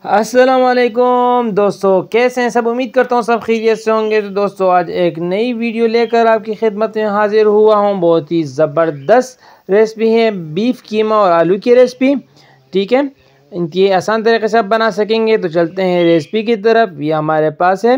अस्सलामुअलैकुम दोस्तों, कैसे हैं सब। उम्मीद करता हूँ सब खैरियत से होंगे। तो दोस्तों आज एक नई वीडियो लेकर आपकी खिदमत में हाजिर हुआ हूँ। बहुत ही ज़बरदस्त रेसिपी है, बीफ कीमा और आलू की रेसिपी। ठीक है, इनकी आसान तरीके से आप बना सकेंगे। तो चलते हैं रेसिपी की तरफ। ये हमारे पास है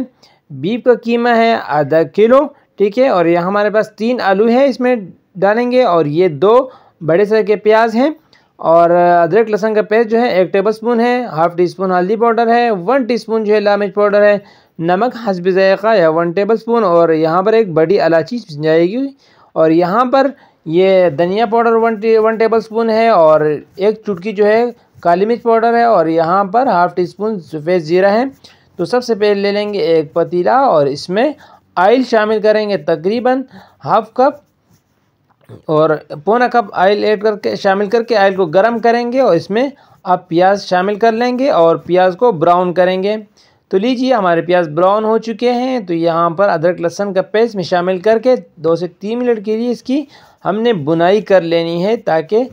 बीफ का कीमा है आधा किलो। ठीक है, और यहाँ हमारे पास 3 आलू है इसमें डालेंगे, और ये 2 बड़े साइज के प्याज हैं, और अदरक लहसुन का पेस्ट जो है 1 टेबलस्पून है। हाफ़ टी स्पून हल्दी पाउडर है, 1 टीस्पून जो है लाल मिर्च पाउडर है, नमक हस्ब ज़ायक़ा या 1 टेबलस्पून, और यहाँ पर एक बड़ी इलायची जाएगी। और यहाँ पर ये धनिया पाउडर 1 टेबलस्पून है, और 1 चुटकी जो है काली मिर्च पाउडर है, और यहाँ पर हाफ़ टी स्पून सफ़ेद ज़ीरा है। तो सबसे पहले ले लेंगे एक पतीला, और इसमें ऑयल शामिल करेंगे तकरीबन हाफ़ कप और पौना कप ऑयल ऐड करके शामिल करके ऑयल को गर्म करेंगे, और इसमें आप प्याज शामिल कर लेंगे और प्याज को ब्राउन करेंगे। तो लीजिए हमारे प्याज ब्राउन हो चुके हैं। तो यहाँ पर अदरक लहसुन का पेस्ट में शामिल करके 2 से 3 मिनट के लिए इसकी हमने बुनाई कर लेनी है, ताकि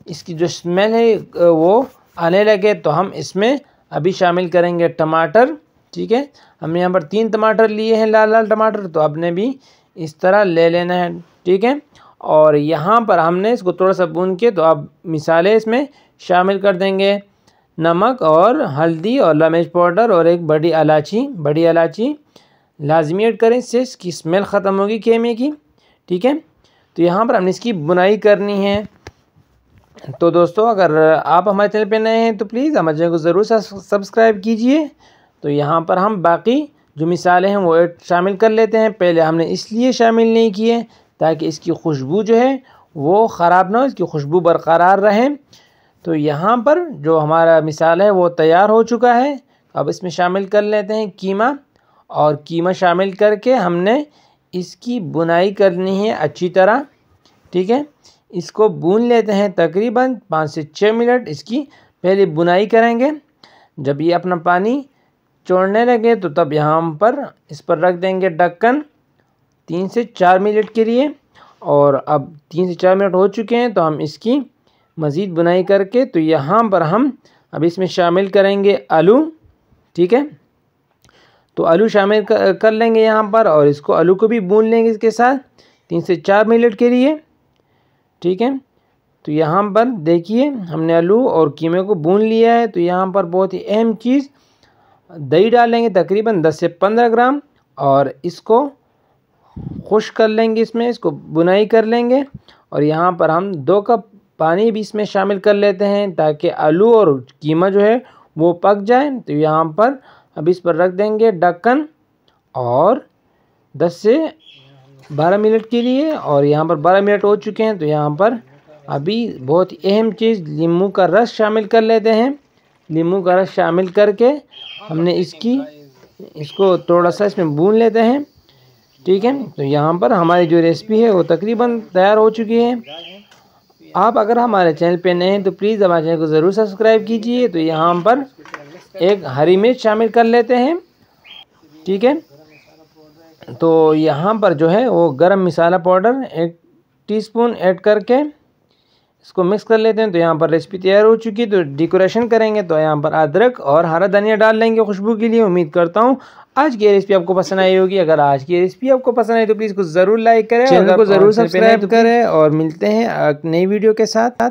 इसकी जो स्मेल है वो आने लगे। तो हम इसमें अभी शामिल करेंगे टमाटर। ठीक है, हमने यहाँ पर 3 टमाटर लिए हैं, लाल लाल टमाटर। तो आपने भी इस तरह ले लेना है। ठीक है, और यहाँ पर हमने इसको थोड़ा सा भून के तो अब मिसाले इसमें शामिल कर देंगे। नमक और हल्दी और लाल मिर्च पाउडर और एक बड़ी इलायची लाजमी ऐड करें, इससे इसकी स्मेल ख़त्म होगी कीमे की। ठीक है, तो यहाँ पर हमने इसकी बुनाई करनी है। तो दोस्तों अगर आप हमारे चैनल पर नए हैं तो प्लीज़ हमारे चैनल को ज़रूर सब्सक्राइब कीजिए। तो यहाँ पर हम बाकी जो मिसाले हैं वो शामिल कर लेते हैं। पहले हमने इसलिए शामिल नहीं किए ताकि इसकी खुशबू जो है वो ख़राब ना हो, इसकी खुशबू बरकरार रहे। तो यहाँ पर जो हमारा मिसाल है वो तैयार हो चुका है। अब इसमें शामिल कर लेते हैं कीमा, और कीमा शामिल करके हमने इसकी बुनाई करनी है अच्छी तरह। ठीक है, इसको भून लेते हैं तकरीबन 5 से 6 मिनट। इसकी पहले बुनाई करेंगे। जब ये अपना पानी छोड़ने लगे तो तब यहाँ पर इस पर रख देंगे ढक्कन 3 से 4 मिनट के लिए। और अब 3 से 4 मिनट हो चुके हैं, तो हम इसकी मज़ीद बुनाई करके तो यहाँ पर हम अब इसमें शामिल करेंगे आलू। ठीक है, तो आलू शामिल कर लेंगे यहाँ पर, और इसको आलू को भी भून लेंगे इसके साथ 3 से 4 मिनट के लिए। ठीक है, तो यहाँ पर देखिए हमने आलू और कीमे को भून लिया है। तो यहाँ पर बहुत ही अहम चीज़, दही डालेंगे तकरीबन 10 से 15 ग्राम, और इसको खुश कर लेंगे, इसमें इसको बुनाई कर लेंगे। और यहाँ पर हम 2 कप पानी भी इसमें शामिल कर लेते हैं, ताकि आलू और कीमा जो है वो पक जाए। तो यहाँ पर अब इस पर रख देंगे ढक्कन, और 10 से 12 मिनट के लिए। और यहाँ पर 12 मिनट हो चुके हैं। तो यहाँ पर अभी बहुत अहम चीज़, नींबू का रस शामिल कर लेते हैं। नींबू का रस शामिल करके हमने इसको थोड़ा सा इसमें भून लेते हैं। ठीक है, तो यहाँ पर हमारी जो रेसिपी है वो तकरीबन तैयार हो चुकी है। आप अगर हमारे चैनल पे नए हैं तो प्लीज़ हमारे चैनल को ज़रूर सब्सक्राइब कीजिए। तो यहाँ पर एक हरी मिर्च शामिल कर लेते हैं। ठीक है, तो यहाँ पर जो है वो गरम मसाला पाउडर 1 टीस्पून ऐड करके इसको मिक्स कर लेते हैं। तो यहाँ पर रेसिपी तैयार हो चुकी है। तो डेकोरेशन करेंगे तो यहाँ पर अदरक और हरा धनिया डाल लेंगे खुशबू के लिए। उम्मीद करता हूँ आज की रेसिपी आपको पसंद आई होगी। अगर आज की रेसिपी आपको पसंद आई तो प्लीज़ को ज़रूर लाइक करें, चैनल को ज़रूर सब्सक्राइब करें, और मिलते हैं नई वीडियो के साथ।